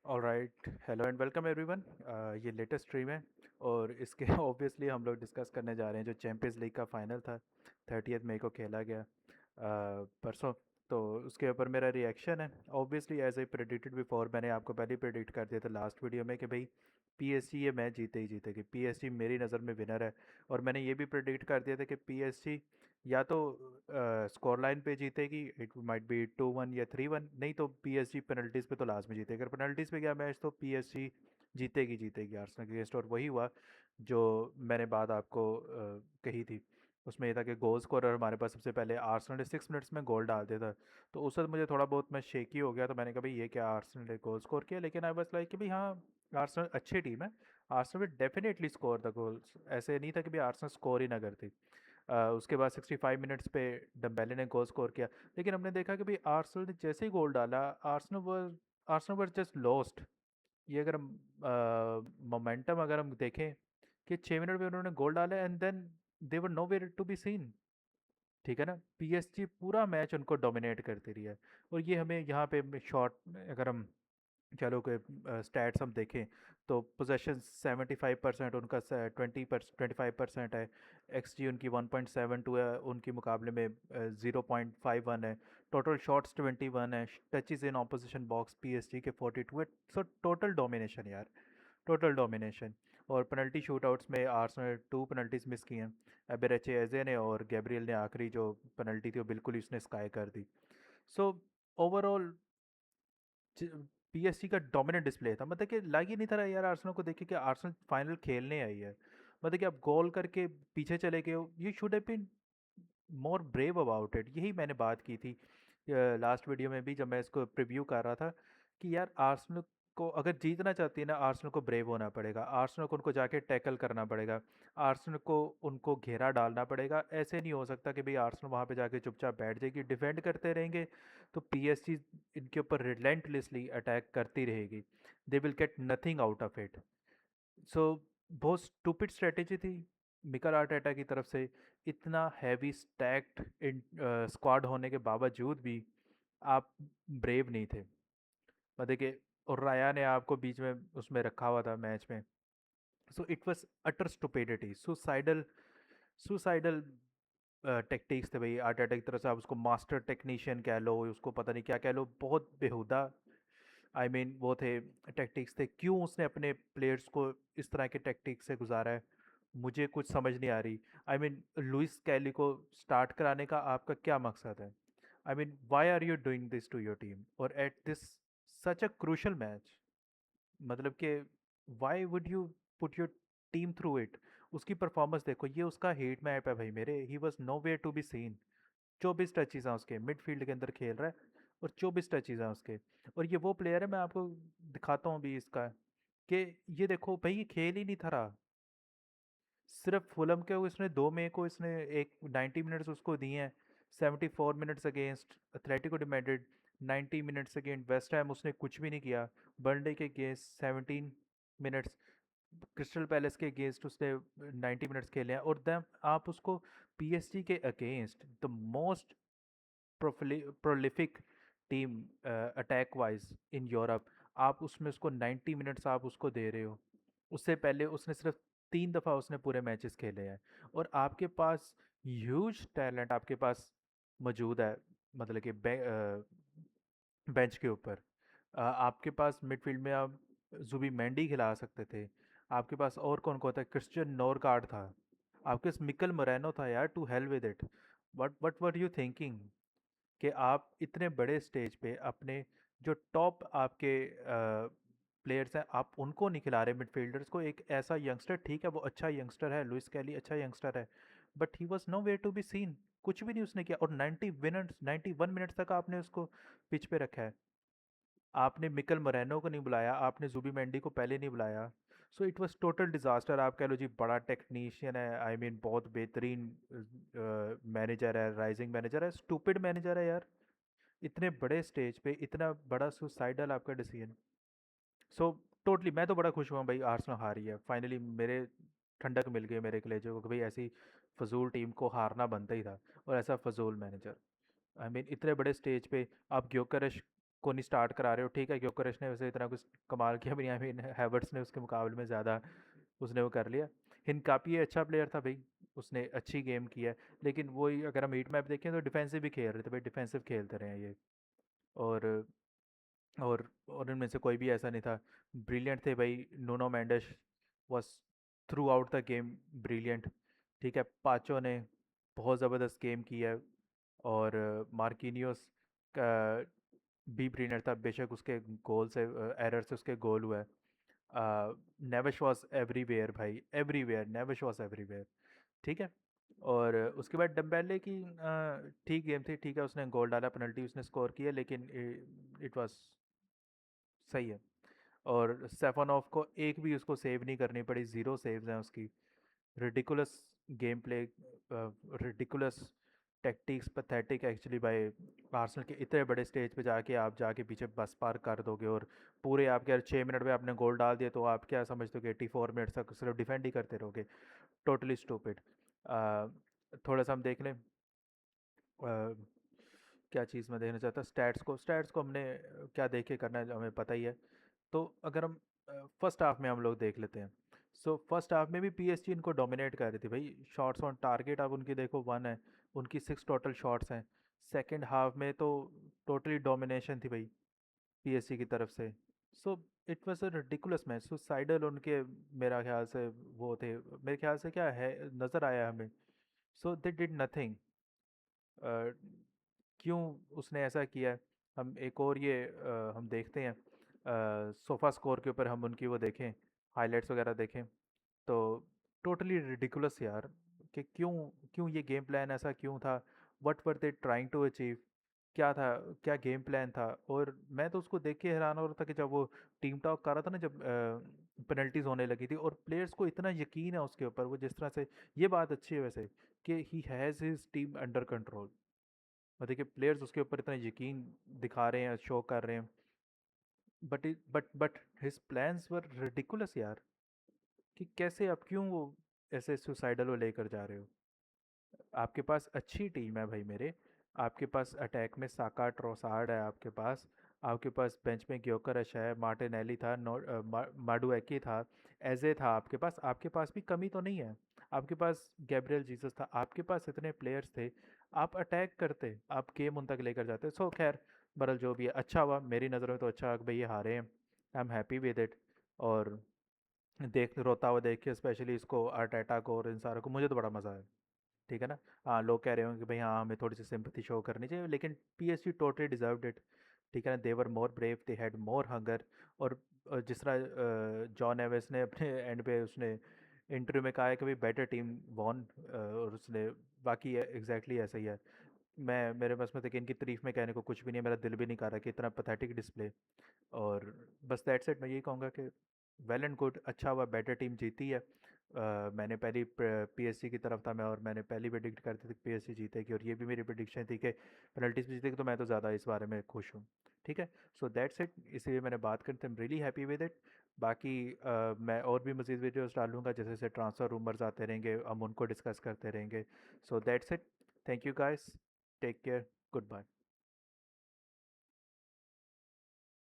Alright, hello and welcome everyone. ये latest stream है और इसके ऑब्वियसली हम लोग डिस्कस करने जा रहे हैं जो चैंपियंस लीग का फाइनल था। 30 मई को खेला गया परसों। तो उसके ऊपर मेरा रिएक्शन है। Obviously as I predicted before, मैंने आपको पहले ही प्रेडिक्ट कर दिया था लास्ट वीडियो में कि भाई पीएसजी ये मैच जीते ही जीतेगी। पीएसजी मेरी नज़र में विनर है। और मैंने ये भी प्रेडिक्ट कर दिया था कि पीएसजी या तो स्कोर लाइन पे जीतेगी, इट माइट बी 2-1 या 3-1, नहीं तो पीएसजी पेनल्टीज़ पे तो लास्ट में जीतेगी। अगर पेनल्टीज़ पे गया मैच तो पीएसजी जीतेगी जीतेगी आर्सेनल के अगेंस्ट। और वही हुआ जो मैंने बात आपको कही थी। उसमें ये था कि गोल स्कोरर हमारे पास सबसे पहले आर्सेनल ने 6 मिनट्स में गोल डाल दिया था। तो उस वक्त मुझे थोड़ा बहुत मैं शेकी हो गया, तो मैंने कहा भाई ये क्या आर्सेनल ने गोल स्कोर किया, लेकिन आई वाज लाइक कि भाई हाँ, आर्सेनल अच्छी टीम है, Arsenal will definitely score the goals. ऐसे नहीं था कि भाई आर्सेनल स्कोर ही ना करती। उसके बाद 65 मिनट्स पे डम्बेले ने गोल स्कोर किया। लेकिन हमने देखा कि भाई आर्सेनल ने जैसे ही गोल डाला, आर्सेनल वर जस्ट लॉस्ट। ये अगर हम मोमेंटम अगर हम देखें कि 6 मिनट में उन्होंने गोल डाला and then they were nowhere to be seen. ठीक है ना, पीएसजी पूरा मैच उनको डोमिनेट करती रही है। और ये हमें यहाँ पे शॉट, अगर हम चलो के स्टैट्स हम देखें तो पोजेशन 75% उनका, 25% है। एक्सजी उनकी 1.72 है, उनके मुकाबले में 0.51 है। टोटल शॉट्स 21 है। Touches in opposition box PSG के 42 है। सो टोटल डोमिनेशन यार, टोटल डोमिनेशन। और पेनल्टी शूटआउट्स में आर्सेनल ने 2 पेनल्टीज मिस की हैं। एबेरेचे एजे ने और गैब्रियल ने आखिरी जो पेनल्टी थी वो बिल्कुल ही उसने स्काई कर दी। सो ओवरऑल पीएसजी का डोमिनेंट डिस्प्ले था। मतलब कि लग ही नहीं था यार आर्सेनल को देखे कि आर्सेनल फाइनल खेलने आई है। मतलब कि आप गोल करके पीछे चले गए हो, you should have been more brave about it. यही मैंने बात की थी लास्ट वीडियो में भी, जब मैं इसको प्रीव्यू कर रहा था कि यार आर्सेनल को अगर जीतना चाहती है ना, आर्सेनल को ब्रेव होना पड़ेगा, आर्सेनल को उनको जाके टैकल करना पड़ेगा, आर्सेनल को उनको घेरा डालना पड़ेगा। ऐसे नहीं हो सकता कि भाई आर्सेनल वहाँ पे जाके चुपचाप बैठ जाएगी, डिफेंड करते रहेंगे तो पीएसजी इनके ऊपर रिलेंटलेसली अटैक करती रहेगी। They will get nothing out of it. So बहुत स्टूपिड स्ट्रेटेजी थी मिkel आर्टेटा की तरफ से। इतना हैवी स्टैक्ड इन स्क्वाड होने के बावजूद भी आप ब्रेव नहीं थे। मतलब कि और राया ने आपको बीच में उसमें रखा हुआ था मैच में। So it was utter stupidity, suicidal, suicidal tactics थे भाई आर्टेटा की तरफ से। आप उसको मास्टर टेक्नीशियन कह लो, उसको पता नहीं क्या कह लो, बहुत बेहुदा आई मीन वो थे टैक्टिक्स थे। क्यों उसने अपने प्लेयर्स को इस तरह के टैक्टिक्स से गुजारा है, मुझे कुछ समझ नहीं आ रही। आई मीन लुइस कैली को स्टार्ट कराने का आपका क्या मकसद है? I mean why are you doing this to your team और at this such a crucial match? मतलब कि why would you put your team through it? उसकी परफॉर्मेंस देखो, ये उसका हेट मैप है भाई मेरे। He was nowhere to be seen. 24 touches हैं उसके, मिडफील्ड के अंदर खेल रहा है और 24 टचेज़ हैं उसके। और ये वो प्लेयर है, मैं आपको दिखाता हूँ अभी इसका, कि ये देखो भाई ये खेल ही नहीं था रहा। सिर्फ फुलम के इसने 2 मई को इसने एक 90 मिनट्स उसको दिए हैं। 74 minutes against Atletico D Madrid, 90 minutes against West Ham उसने कुछ भी नहीं किया। बर्नडे के अगेंस्ट 17 मिनट्स, क्रिस्टल पैलेस के अगेंस्ट उसने 90 मिनट्स खेले हैं। और देन आप उसको पीएसजी के against the most prolific team attack wise in Europe, आप उसमें उसको 90 मिनट्स आप उसको दे रहे हो। उससे पहले उसने सिर्फ 3 दफ़ा उसने पूरे मैचेस खेले हैं। और आपके पास ह्यूज टैलेंट आपके पास मौजूद है। मतलब कि बेंच के ऊपर आपके पास मिडफील्ड में आप जुबी मेंडी खिला सकते थे। आपके पास और कौन कौन था? क्रिश्चियन नोरगार्ड था। आपके पास मिकल मोरेनो था यार, to hell with it. What were you thinking कि आप इतने बड़े स्टेज पे अपने जो टॉप आपके प्लेयर्स हैं आप उनको नहीं खिला रहे मिडफील्डर्स को? एक ऐसा यंगस्टर, ठीक है वो अच्छा यंगस्टर है, लुइस कैली अच्छा यंगस्टर है, but he was nowhere to be seen. कुछ भी नहीं उसने किया। और 90 मिनट्स, 91 मिनट्स तक आपने उसको पिच पे रखा है। आपने मिकल मोरेनो को नहीं बुलाया, आपने जुबी मेंडी को पहले नहीं बुलाया। So it was total disaster. आप कह लो जी बड़ा टेक्नीशियन है, आई मीन बहुत बेहतरीन मैनेजर है, राइजिंग मैनेजर है, स्टूपिड मैनेजर है यार। इतने बड़े स्टेज पे इतना बड़ा सुसाइडल आपका डिसीजन। सो टोटली मैं तो बड़ा खुश हुआ भाई आर्सेनल हारी है फाइनली। मेरे ठंडक मिल गई मेरे कलेजे को कि भाई ऐसी फजूल टीम को हारना बनता ही था। और ऐसा फजूल मैनेजर, आई मीन इतने बड़े स्टेज पे आप ग्योकरेश उसको नहीं स्टार्ट करा रहे हो, ठीक है, ग्योकरेश ने वैसे इतना कुछ कमाल किया भी नहीं, आई मीन हैवर्ट्स ने उसके मुकाबले में ज़्यादा उसने वो कर लिया। हिनकापी अच्छा प्लेयर था भाई, उसने अच्छी गेम की है, लेकिन वही अगर हम हीट मैप देखें तो डिफेंसिव भी खेल रहे थे भाई, डिफेंसिव खेलते रहे हैं ये। और और उनमें से कोई भी ऐसा नहीं था, ब्रिलियंट थे भाई। Nuno Mendes was throughout the game brilliant. ठीक है, पाचो ने बहुत ज़बरदस्त गेम की है। और मार्किनियोस का भी ब्रिलियंट था, बेशक उसके गोल से एरर से उसके गोल हुआ है। नेविश वॉज एवरीवेयर भाई, एवरीवेयर, नेविश वॉज एवरीवेयर। ठीक है। और उसके बाद डम्बेले की ठीक गेम थी, ठीक है, उसने गोल डाला, पेनल्टी उसने स्कोर किया, लेकिन इट वाज सही है। और सेफनॉफ को एक भी उसको सेव नहीं करनी पड़ी, ज़ीरो सेव्स हैं उसकी। Ridiculous game play, ridiculous tactics, pathetic actually by Arsenal के। इतने बड़े स्टेज पे जाके आप जाके पीछे बस पार कर दोगे, और पूरे आपके 6 मिनट में आपने गोल डाल दिया, तो आप क्या समझते हो कि 84 मिनट तक सिर्फ डिफेंड ही करते रहोगे? Totally stupid. थोड़ा सा हम देख लें, क्या चीज़ मैं देखना चाहता, स्टैट्स को हमने क्या देख के करना है हमें पता ही है। तो अगर हम फर्स्ट हाफ में हम लोग देख लेते हैं, सो फर्स्ट हाफ में भी पीएसजी इनको डोमिनेट कर रही थी भाई। शॉट्स ऑन टारगेट अब उनकी देखो 1 है, उनकी 6 टोटल शॉट्स हैं। सेकंड हाफ में तो टोटली डोमिनेशन थी भाई पीएसजी की तरफ से। So it was a ridiculous match, suicidal उनके, मेरा ख्याल से वो थे, मेरे ख्याल से क्या है नज़र आया हमें। सो दे डिड नथिंग। क्यों उसने ऐसा किया है? हम एक और ये हम देखते हैं, सोफ़ा स्कोर के ऊपर हम उनकी वो देखें, हाइलाइट्स वगैरह देखें, तो टोटली रिडिकुलस यार, कि क्यों क्यों ये गेम प्लान ऐसा क्यों था? What were they trying to achieve? क्या था, क्या गेम प्लान था? और मैं तो उसको देख के हैरान हो रहा था कि जब वो टीम टॉक कर रहा था ना, जब पेनल्टीज होने लगी थी, और प्लेयर्स को इतना यकीन है उसके ऊपर, वो जिस तरह से, ये बात अच्छी है वैसे, कि he has his team under control. और देखिए प्लेयर्स उसके ऊपर इतना यकीन दिखा रहे हैं, शो कर रहे हैं, but his plans were ridiculous यार, कि कैसे आप क्यों वो ऐसे सुसाइडल वो लेकर जा रहे हो? आपके पास अच्छी टीम है भाई मेरे, आपके पास अटैक में साका ट्रोसार्ड है, आपके पास बेंच में ग्योकरश है, मार्टिनेली था, माडुएकी था, एजे था, आपके पास भी कमी तो नहीं है। आपके पास गैब्रियल जीसस था, आपके पास इतने प्लेयर्स थे, आप अटैक करते, आप गेम उन तक लेकर जाते। सो खैर, बरल जो भी है, अच्छा हुआ मेरी नज़रों में, तो अच्छा हुआ कि भाई ये हारे हैं। I am happy with it. और देख रोता हुआ देख के, स्पेशली इसको, अर्टेटा को और इन सारों को, मुझे तो बड़ा मज़ा आया। ठीक है ना? हाँ, लोग कह रहे होंगे कि भाई हाँ हमें थोड़ी सी सिंपथी शो करनी चाहिए, लेकिन पीएसजी टोटली डिजर्व्ड इट। ठीक है ना? They were more brave, they had more hunger. और जिस तरह जॉन एवेस ने अपने एंड पे उसने इंटरव्यू में कहा है कि भाई बेटर टीम वॉन, और उसने, बाकी एग्जैक्टली ऐसा ही है। मैं, मेरे बस में, देखिए, इनकी तारीफ में कहने को कुछ भी नहीं है, मेरा दिल भी नहीं कर रहा कि इतना पथेटिक डिस्प्ले। और बस दैट्स इट, मैं यही कहूँगा कि वेल एंड गुड, अच्छा हुआ बेटर टीम जीती है। मैंने पहली पीएससी की तरफ था मैं, और मैंने पहली प्रेडिक्ट करती थी कि पीएससी जीतेगी, और ये भी मेरी प्रेडिक्शन थी कि पेनल्टीज में जीतेगी, तो मैं तो ज़्यादा इस बारे में खुश हूँ। ठीक है, सो दैट्स इट, इसीलिए मैंने बात करी थी, I am really happy with it. बाकी मैं और भी मज़ीद वीडियोस डालूंगा, जैसे जैसे ट्रांसफ़र रूमर्स आते रहेंगे, हम उनको डिस्कस करते रहेंगे। So that's it, thank you guys, take care, good bye.